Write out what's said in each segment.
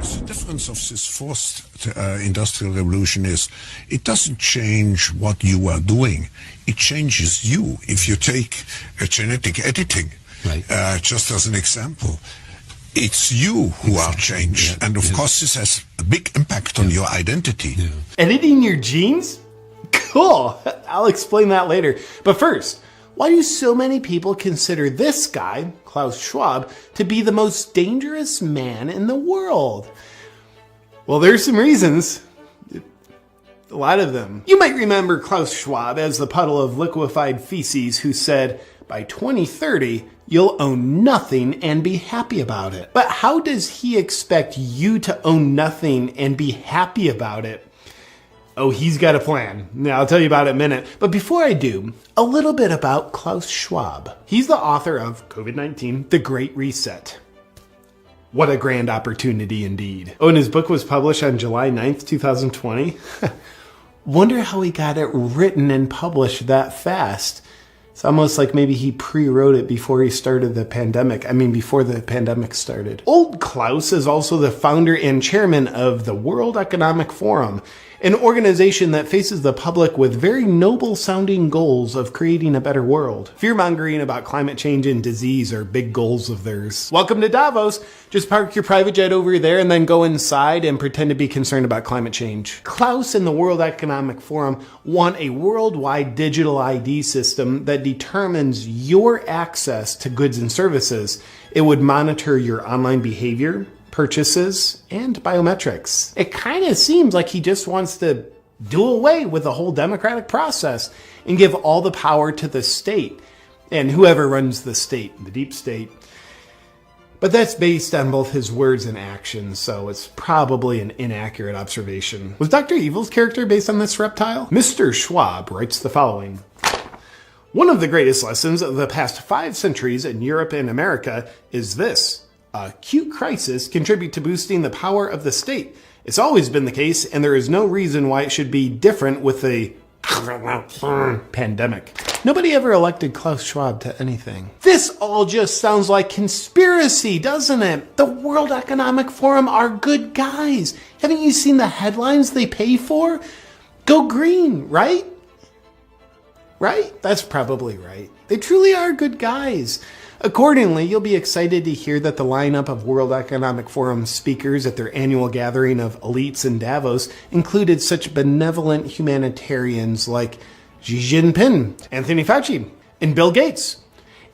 The difference of this fourth industrial revolution is it doesn't change what you are doing. It changes you. If you take genetic editing, right. Just as an example, it's you who are changed. Yeah. And of course, this has a big impact on your identity. Yeah. Editing your genes? Cool. I'll explain that later. But first, why do so many people consider this guy, Klaus Schwab, to be the most dangerous man in the world? Well, there's some reasons. A lot of them. You might remember Klaus Schwab as the puddle of liquefied feces who said, by 2030, you'll own nothing and be happy about it. But how does he expect you to own nothing and be happy about it? Oh, he's got a plan. Now, I'll tell you about it in a minute. But before I do, a little bit about Klaus Schwab. He's the author of COVID-19, The Great Reset. What a grand opportunity indeed. Oh, and his book was published on July 9th, 2020. Wonder how he got it written and published that fast. It's almost like maybe he pre-wrote it before he started the pandemic. Before the pandemic started. Old Klaus is also the founder and chairman of the World Economic Forum, an organization that faces the public with very noble-sounding goals of creating a better world. Fear-mongering about climate change and disease are big goals of theirs. Welcome to Davos. Just park your private jet over there and then go inside and pretend to be concerned about climate change. Klaus and the World Economic Forum want a worldwide digital ID system that determines your access to goods and services. It would monitor your online behavior, purchases, and biometrics. It kind of seems like he just wants to do away with the whole democratic process and give all the power to the state and whoever runs the state, the deep state. But that's based on both his words and actions, so it's probably an inaccurate observation. Was Dr. Evil's character based on this reptile? Mr. Schwab writes the following. One of the greatest lessons of the past 5 centuries in Europe and America is this. Acute crisis contribute to boosting the power of the state. It's always been the case, and there is no reason why it should be different with the pandemic. Nobody ever elected Klaus Schwab to anything. This all just sounds like conspiracy, doesn't it? The World Economic Forum are good guys. Haven't you seen the headlines they pay for? Go green, right? Right? That's probably right. They truly are good guys. Accordingly, you'll be excited to hear that the lineup of World Economic Forum speakers at their annual gathering of elites in Davos included such benevolent humanitarians like Xi Jinping, Anthony Fauci, and Bill Gates,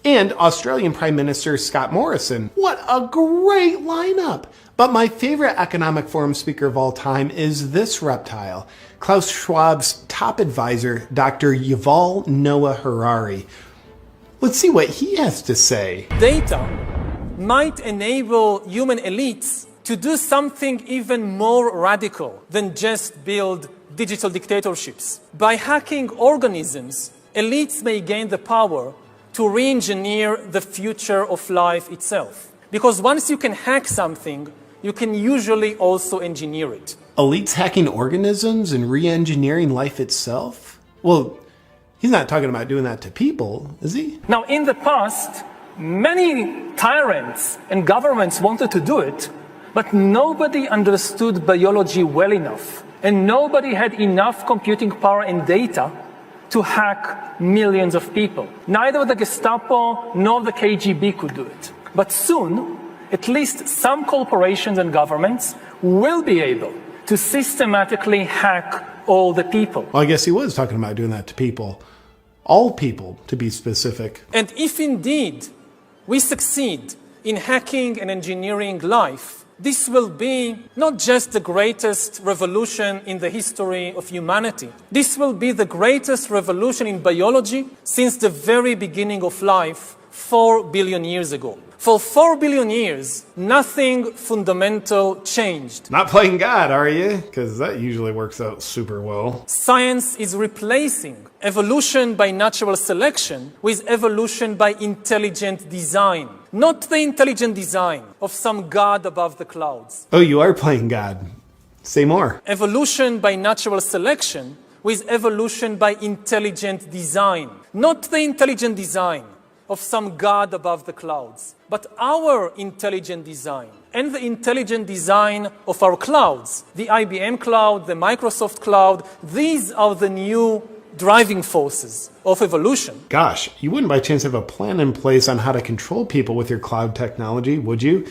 and Australian Prime Minister Scott Morrison. What a great lineup! But my favorite Economic Forum speaker of all time is this reptile, Klaus Schwab's top advisor, Dr. Yuval Noah Harari. Let's see what he has to say. Data might enable human elites to do something even more radical than just build digital dictatorships. By hacking organisms, elites may gain the power to re-engineer the future of life itself. Because once you can hack something, you can usually also engineer it. Elites hacking organisms and re-engineering life itself? Well, he's not talking about doing that to people, is he? Now, in the past, many tyrants and governments wanted to do it, but nobody understood biology well enough, and nobody had enough computing power and data to hack millions of people. Neither the Gestapo nor the KGB could do it. But soon, at least some corporations and governments will be able to systematically hack all the people. Well, I guess he was talking about doing that to people. All people, to be specific. And if indeed we succeed in hacking and engineering life, this will be not just the greatest revolution in the history of humanity. This will be the greatest revolution in biology since the very beginning of life 4 billion years ago. For 4 billion years, nothing fundamental changed. Not playing God, are you? Because that usually works out super well. Science is replacing evolution by natural selection with evolution by intelligent design. Not the intelligent design of some God above the clouds. Oh, you are playing God. Say more. Evolution by natural selection with evolution by intelligent design. Not the intelligent design of some god above the clouds, but our intelligent design and the intelligent design of our clouds, the IBM cloud, the Microsoft cloud, these are the new driving forces of evolution. Gosh, you wouldn't by chance have a plan in place on how to control people with your cloud technology, would you?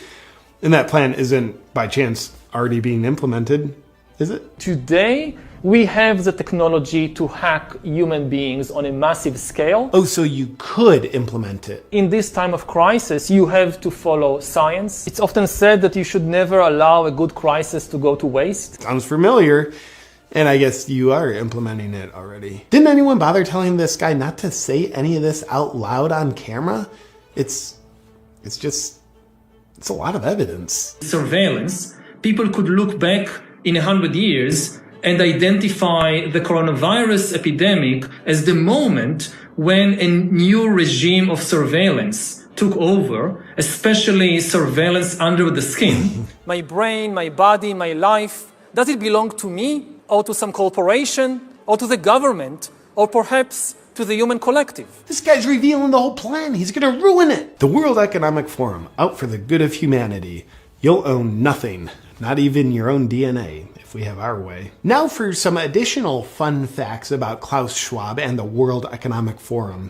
And that plan isn't by chance already being implemented, is it? Today, we have the technology to hack human beings on a massive scale. Oh, so you could implement it. In this time of crisis, you have to follow science. It's often said that you should never allow a good crisis to go to waste. Sounds familiar. And I guess you are implementing it already. Didn't anyone bother telling this guy not to say any of this out loud on camera? It's a lot of evidence. Surveillance, people could look back in 100 years and identify the coronavirus epidemic as the moment when a new regime of surveillance took over, especially surveillance under the skin. My brain, my body, my life, does it belong to me or to some corporation or to the government or perhaps to the human collective? This guy's revealing the whole plan. He's gonna ruin it. The World Economic Forum, out for the good of humanity. You'll own nothing, not even your own DNA, if we have our way. Now for some additional fun facts about Klaus Schwab and the World Economic Forum.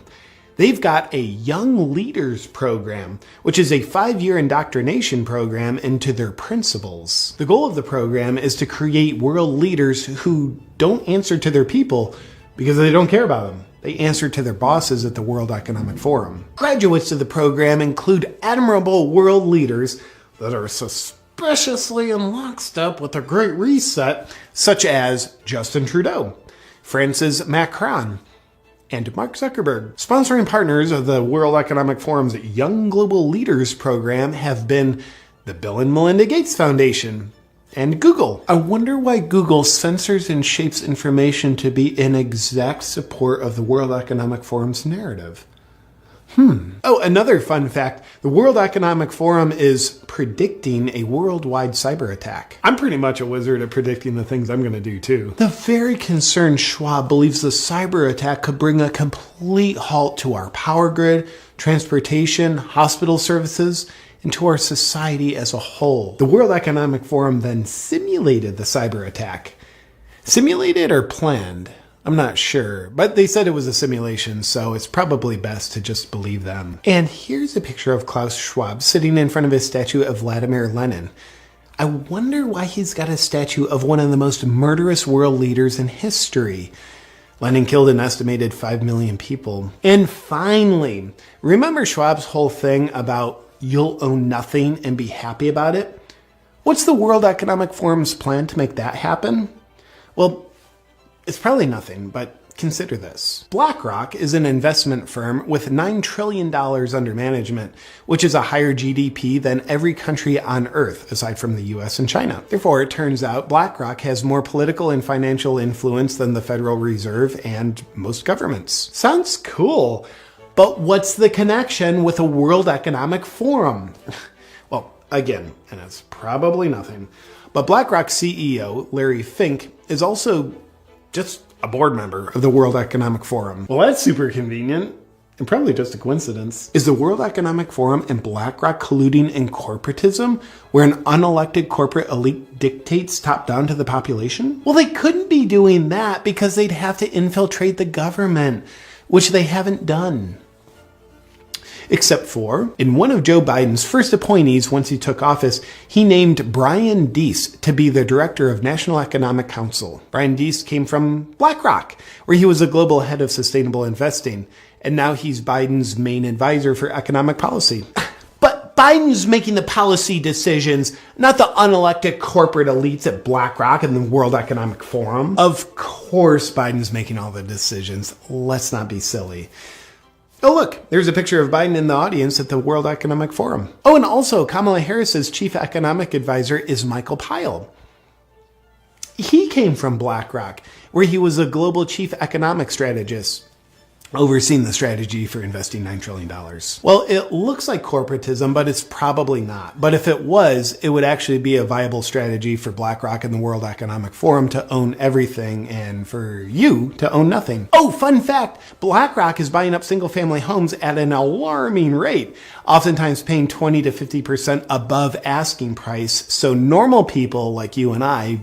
They've got a Young Leaders Program, which is a 5-year indoctrination program into their principles. The goal of the program is to create world leaders who don't answer to their people because they don't care about them. They answer to their bosses at the World Economic Forum. Graduates of the program include admirable world leaders that are suspiciously in lockstep with the Great Reset, such as Justin Trudeau, Francis Macron, and Mark Zuckerberg. Sponsoring partners of the World Economic Forum's Young Global Leaders program have been the Bill and Melinda Gates Foundation and Google. I wonder why Google censors and shapes information to be in exact support of the World Economic Forum's narrative. Oh, another fun fact. The World Economic Forum is predicting a worldwide cyber attack. I'm pretty much a wizard at predicting the things I'm going to do too. The very concerned Schwab believes the cyber attack could bring a complete halt to our power grid, transportation, hospital services, and to our society as a whole. The World Economic Forum then simulated the cyber attack. Simulated or planned? I'm not sure, but they said it was a simulation, so it's probably best to just believe them. And here's a picture of Klaus Schwab sitting in front of his statue of Vladimir Lenin. I wonder why he's got a statue of one of the most murderous world leaders in history. Lenin killed an estimated 5 million people. And finally, remember Schwab's whole thing about you'll own nothing and be happy about it? What's the World Economic Forum's plan to make that happen? Well, it's probably nothing, but consider this. BlackRock is an investment firm with $9 trillion under management, which is a higher GDP than every country on Earth, aside from the US and China. Therefore, it turns out BlackRock has more political and financial influence than the Federal Reserve and most governments. Sounds cool, but what's the connection with the World Economic Forum? Well, again, and it's probably nothing, but BlackRock CEO Larry Fink is also just a board member of the World Economic Forum. Well, that's super convenient and probably just a coincidence. Is the World Economic Forum and BlackRock colluding in corporatism, where an unelected corporate elite dictates top down to the population? Well, they couldn't be doing that because they'd have to infiltrate the government, which they haven't done. Except for, in one of Joe Biden's first appointees once he took office, he named Brian Deese to be the director of National Economic Council. Brian Deese came from BlackRock, where he was a global head of sustainable investing, and now he's Biden's main advisor for economic policy. But Biden's making the policy decisions, not the unelected corporate elites at BlackRock and the World Economic Forum. Of course Biden's making all the decisions. Let's not be silly. Oh, look, there's a picture of Biden in the audience at the World Economic Forum. Oh, and also Kamala Harris's chief economic advisor is Michael Pyle. He came from BlackRock, where he was a global chief economic strategist. overseeing the strategy for investing $9 trillion. Well, it looks like corporatism, but it's probably not. But if it was, it would actually be a viable strategy for BlackRock and the World Economic Forum to own everything and for you to own nothing. Oh, fun fact, BlackRock is buying up single-family homes at an alarming rate, oftentimes paying 20 to 50% above asking price, so normal people like you and I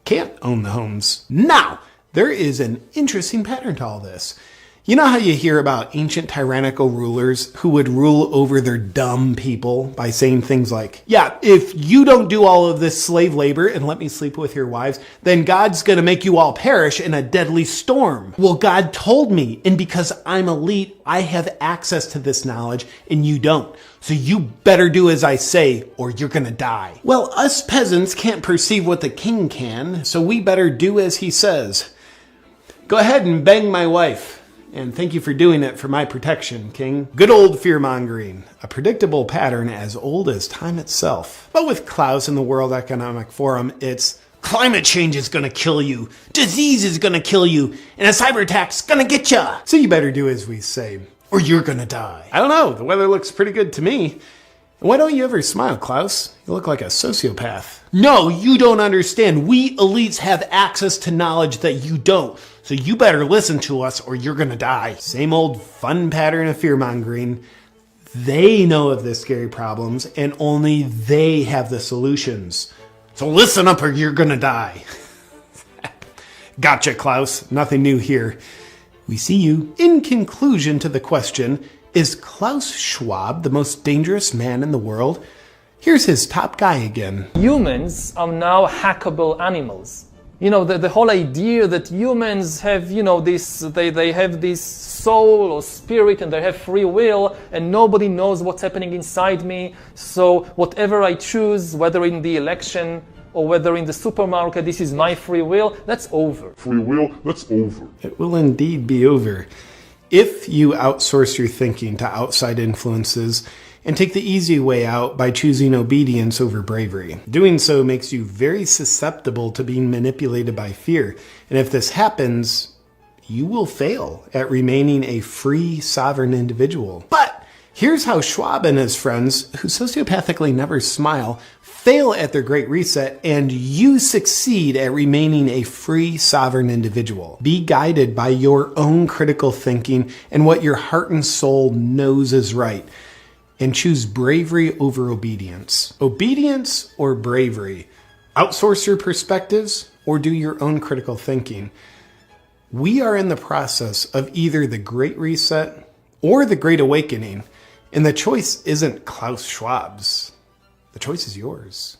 can't own the homes. Now, there is an interesting pattern to all this. You know how you hear about ancient tyrannical rulers who would rule over their dumb people by saying things like, yeah, if you don't do all of this slave labor and let me sleep with your wives, then God's going to make you all perish in a deadly storm. Well, God told me, and because I'm elite, I have access to this knowledge and you don't. So you better do as I say or you're going to die. Well, us peasants can't perceive what the king can, so we better do as he says. Go ahead and bang my wife. And thank you for doing it for my protection, King. Good old fear-mongering, a predictable pattern as old as time itself. But with Klaus and the World Economic Forum, it's climate change is gonna kill you, disease is gonna kill you, and a cyber attack's gonna get ya. So you better do as we say, or you're gonna die. I don't know, the weather looks pretty good to me. And why don't you ever smile, Klaus? You look like a sociopath. No, you don't understand. We elites have access to knowledge that you don't. So you better listen to us or you're gonna die. Same old fun pattern of fear-mongering. They know of the scary problems and only they have the solutions. So listen up or you're gonna die. Gotcha, Klaus. Nothing new here. We see you. In conclusion to the question, is Klaus Schwab the most dangerous man in the world? Here's his top guy again. Humans are now hackable animals. You know, the whole idea that humans have, you know, they have this soul or spirit and they have free will and nobody knows what's happening inside me. So whatever I choose, whether in the election or whether in the supermarket, this is my free will, that's over. Free will, that's over. It will indeed be over. If you outsource your thinking to outside influences and take the easy way out by choosing obedience over bravery. Doing so makes you very susceptible to being manipulated by fear. And if this happens, you will fail at remaining a free, sovereign individual. But here's how Schwab and his friends, who sociopathically never smile, fail at their great reset, and you succeed at remaining a free, sovereign individual. Be guided by your own critical thinking and what your heart and soul knows is right. And choose bravery over obedience. Obedience or bravery? Outsource your perspectives or do your own critical thinking? We are in the process of either the Great Reset or the Great Awakening, and the choice isn't Klaus Schwab's. The choice is yours.